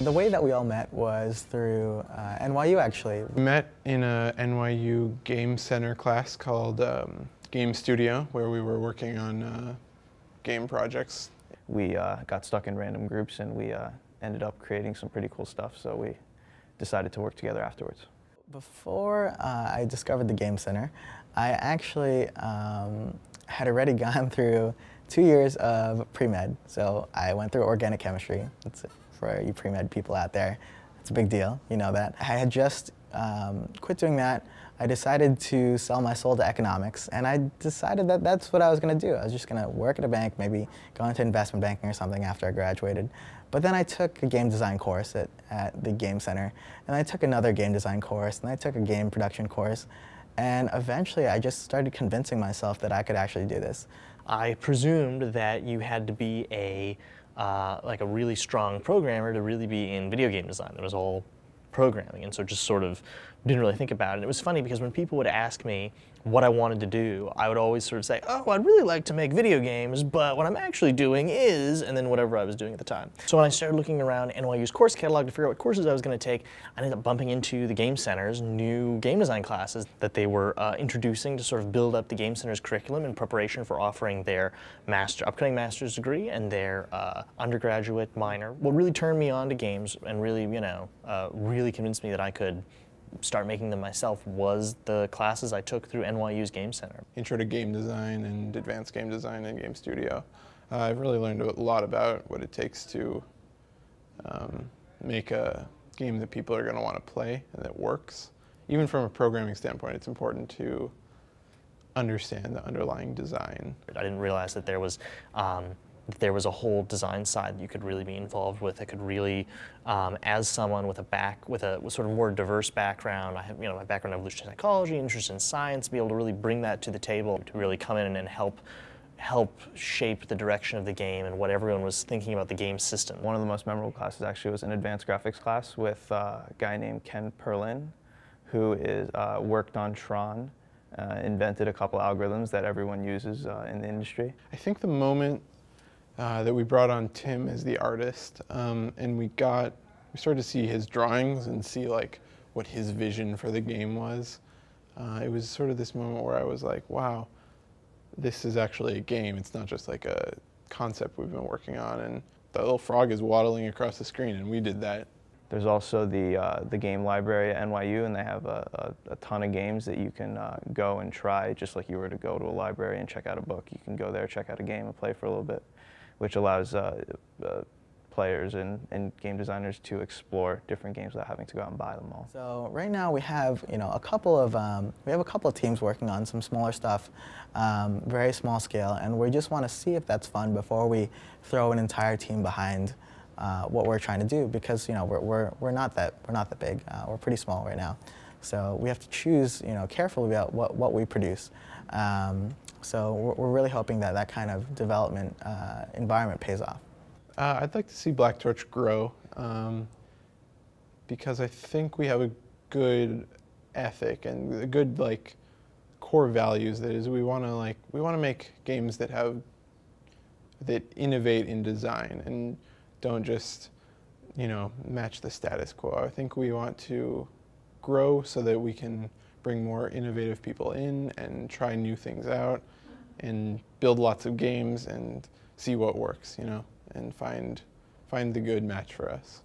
The way that we all met was through NYU, actually. We met in a NYU Game Center class called Game Studio, where we were working on game projects. We got stuck in random groups and we ended up creating some pretty cool stuff, so we decided to work together afterwards. Before I discovered the Game Center, I actually had already gone through 2 years of pre-med. So I went through organic chemistry. That's for you pre-med people out there. It's a big deal, you know that. I had just quit doing that. I decided to sell my soul to economics, and I decided that that's what I was going to do. I was just going to work at a bank, maybe go into investment banking or something after I graduated. But then I took a game design course at the Game Center, and I took another game design course, and I took a game production course, and eventually I just started convincing myself that I could actually do this. I presumed that you had to be like a really strong programmer to really be in video game design. It was all programming, and so just sort of didn't really think about it. And it was funny because when people would ask me what I wanted to do, I would always sort of say, oh, I'd really like to make video games, but what I'm actually doing is, and then whatever I was doing at the time. So when I started looking around NYU's course catalog to figure out what courses I was going to take, I ended up bumping into the Game Center's new game design classes that they were introducing to sort of build up the Game Center's curriculum in preparation for offering their upcoming master's degree and their undergraduate minor. What really turned me on to games and really, really convinced me that I could start making them myself was the classes I took through NYU's Game Center. Intro to game design and advanced game design in Game Studio. I've really learned a lot about what it takes to make a game that people are going to want to play and that works. Even from a programming standpoint, it's important to understand the underlying design. I didn't realize that there was a whole design side that you could really be involved with. That could really, as someone with a sort of more diverse background, I have my background in evolutionary psychology, interest in science, be able to really bring that to the table to really come in and help shape the direction of the game and what everyone was thinking about the game system. One of the most memorable classes actually was an advanced graphics class with a guy named Ken Perlin, who worked on Tron, invented a couple algorithms that everyone uses in the industry. I think the moment that we brought on Tim as the artist, and we started to see his drawings and see like what his vision for the game was. It was sort of this moment where I was like, wow, this is actually a game. It's not just like a concept we've been working on, and the little frog is waddling across the screen, and we did that. There's also the game library at NYU, and they have a ton of games that you can go and try, just like you were to go to a library and check out a book. You can go there, check out a game, and play for a little bit, which allows players and game designers to explore different games without having to go out and buy them all. So right now we have a couple of teams working on some smaller stuff, very small scale, and we just want to see if that's fun before we throw an entire team behind what we're trying to do, because we're not that big. We're pretty small right now, so we have to choose carefully about what we produce. So we're really hoping that that kind of development environment pays off. I'd like to see Blacktorch grow because I think we have a good ethic and a good core values. That is, we want to make games that innovate in design and don't just match the status quo. I think we want to grow so that we can bring more innovative people in and try new things out and build lots of games and see what works, and find the good match for us.